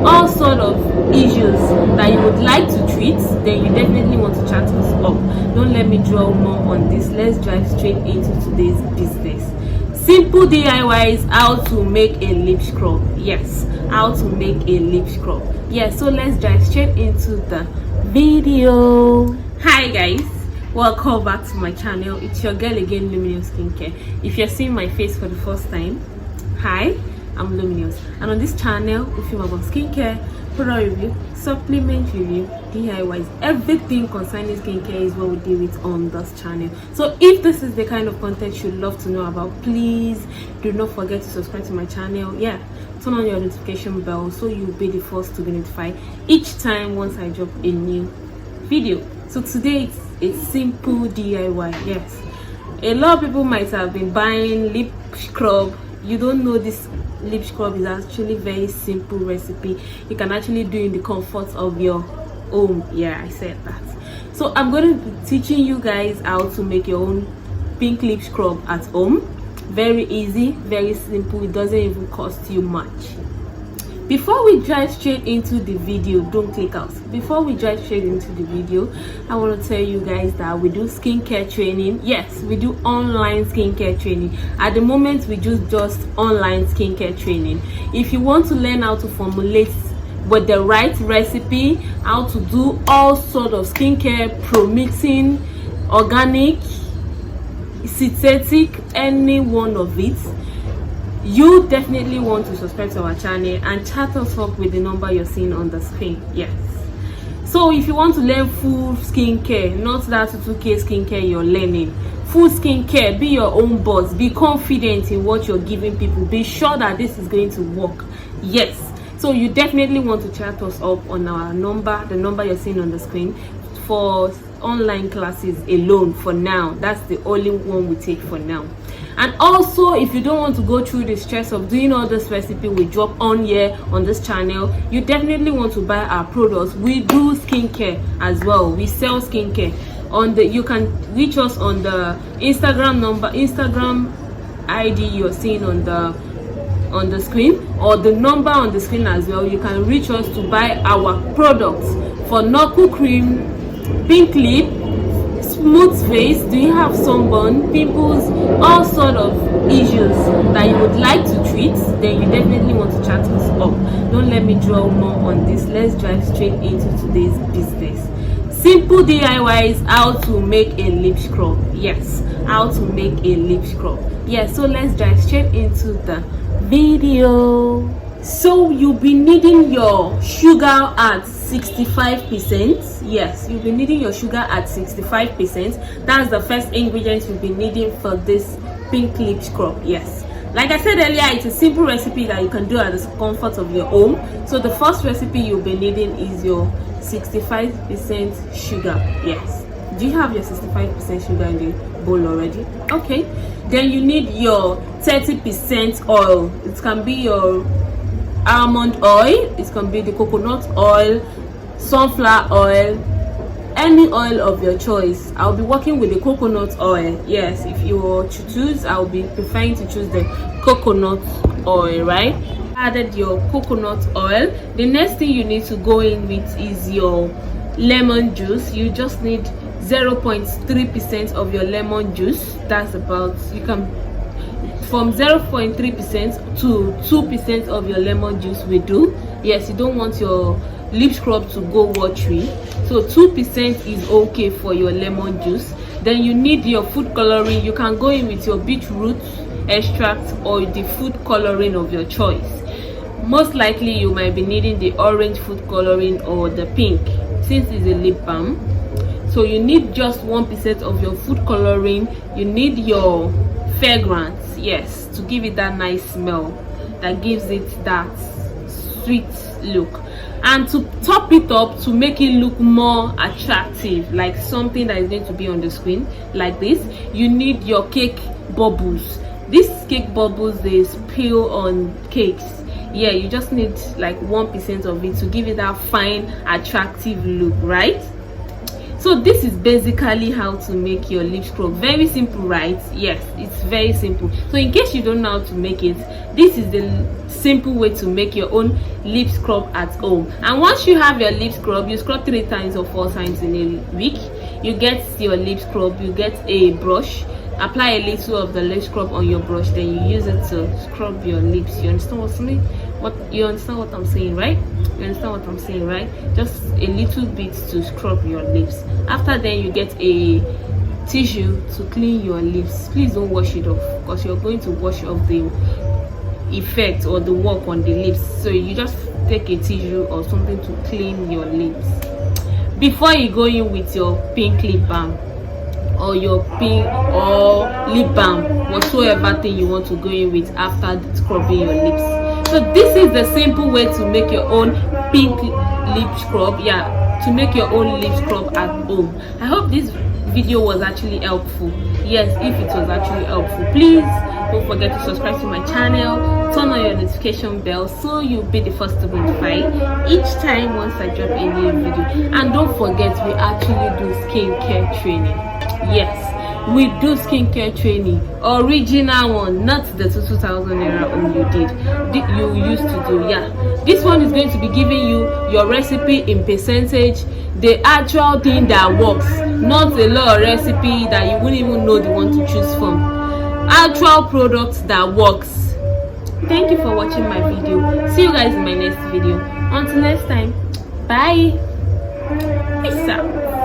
all sort of issues that you would like to treat, then you definitely want to chat us up. Don't let me dwell more on this. Let's drive straight into today's business. Simple DIYs, how to make a lip scrub. Yes, how to make a lip scrub. Yes, so let's dive straight into the video. Hi guys, welcome back to my channel. It's your girl again, Luminous Skincare. If you're seeing my face for the first time, hi, I'm Luminous, and on this channel we film about skincare, product review, supplement review, DIYs, everything concerning skincare is what we deal with on this channel. So if this is the kind of content you'd love to know about, please do not forget to subscribe to my channel. Yeah, turn on your notification bell so you'll be the first to be notified each time once I drop a new video. So today it's a simple DIY. Yes, a lot of people might have been buying lip scrub. You don't know this lip scrub is actually very simple recipe. You can actually do in the comfort of your home. Yeah, I said that. So I'm going to be teaching you guys how to make your own pink lip scrub at home. Very easy, very simple. It doesn't even cost you much. Before we dive straight into the video, don't click out. Before we dive straight into the video, I want to tell you guys that we do skincare training. Yes, we do online skincare training. At the moment, we do just online skincare training. If you want to learn how to formulate with the right recipe, how to do all sort of skincare, pro-mixing, organic, synthetic, any one of it, you definitely want to subscribe to our channel and chat us up with the number you're seeing on the screen. Yes, so if you want to learn full skincare, not that 2K skincare you're learning, full skincare, be your own boss, be confident in what you're giving people, be sure that this is going to work. Yes, so you definitely want to chat us up on our number, the number you're seeing on the screen, for online classes alone. For now, that's the only one we take for now. And also, if you don't want to go through the stress of doing all this recipe we drop on here on this channel, you definitely want to buy our products. We do skincare as well. We sell skincare. You can reach us on the Instagram ID you're seeing on the screen, or the number on the screen as well. You can reach us to buy our products for knuckle cream, pink lip, smooth face. Do you have sunburn, pimples, all sort of issues that you would like to treat, then you definitely want to chat us up. Don't let me dwell more on this. Let's dive straight into today's business. Simple DIYs, how to make a lip scrub. Yes, how to make a lip scrub. Yes, so let's dive straight into the video. So you'll be needing your sugar at 65%. Yes, you'll be needing your sugar at 65%. That's the first ingredient you'll be needing for this pink lip scrub. Yes, like I said earlier, it's a simple recipe that you can do at the comfort of your home. So the first recipe you'll be needing is your 65% sugar. Yes, do you have your 65% sugar in the bowl already? Okay, then you need your 30% oil. It can be your almond oil, it can be the coconut oil, sunflower oil, any oil of your choice. I'll be working with the coconut oil. Yes, if you were to choose, I'll be preferring to choose the coconut oil. Right, added your coconut oil. The next thing you need to go in with is your lemon juice. You just need 0.3% of your lemon juice. That's about, you can from 0.3% to 2% of your lemon juice we do. Yes, you don't want your lip scrub to go watery, so 2% is okay for your lemon juice. Then you need your food coloring. You can go in with your beetroot extract or the food coloring of your choice. Most likely you might be needing the orange food coloring or the pink, since it's a lip balm. So you need just 1% of your food coloring. You need your fragrance, yes, to give it that nice smell that gives it that sweet look. And to top it up, to make it look more attractive, like something that is going to be on the screen like this, you need your cake bubbles. These cake bubbles, they spill on cakes. Yeah, you just need like 1% of it to give it that fine attractive look, right? So this is basically how to make your lip scrub. Very simple, right? Yes, it's very simple. So in case you don't know how to make it, this is the simple way to make your own lip scrub at home. And once you have your lip scrub, you scrub 3 times or 4 times in a week. You get your lip scrub, you get a brush, apply a little of the lip scrub on your brush, then you use it to scrub your lips. You understand you understand what I'm saying, right? You understand what I'm saying, right? Just a little bit to scrub your lips. After then, you get a tissue to clean your lips. Please don't wash it off, because you're going to wash off the effect or the work on the lips. So you just take a tissue or something to clean your lips before you go in with your pink lip balm or your pink or lip balm, whatsoever thing you want to go in with after scrubbing your lips. So this is the simple way to make your own pink lip scrub. Yeah, to make your own lip scrub at home. I hope this video was actually helpful. Yes, if it was actually helpful, please don't forget to subscribe to my channel, turn on your notification bell so you'll be the first to be notified each time once I drop a new video. And don't forget, we actually do skincare training. Yes, we do skincare training, original one, not the 2000 naira one you used to do. Yeah, this one is going to be giving you your recipe in percentage, the actual thing that works, not a lot of recipe that you wouldn't even know the one to choose from. Actual products that works. Thank you for watching my video. See you guys in my next video. Until next time, bye. Peace out.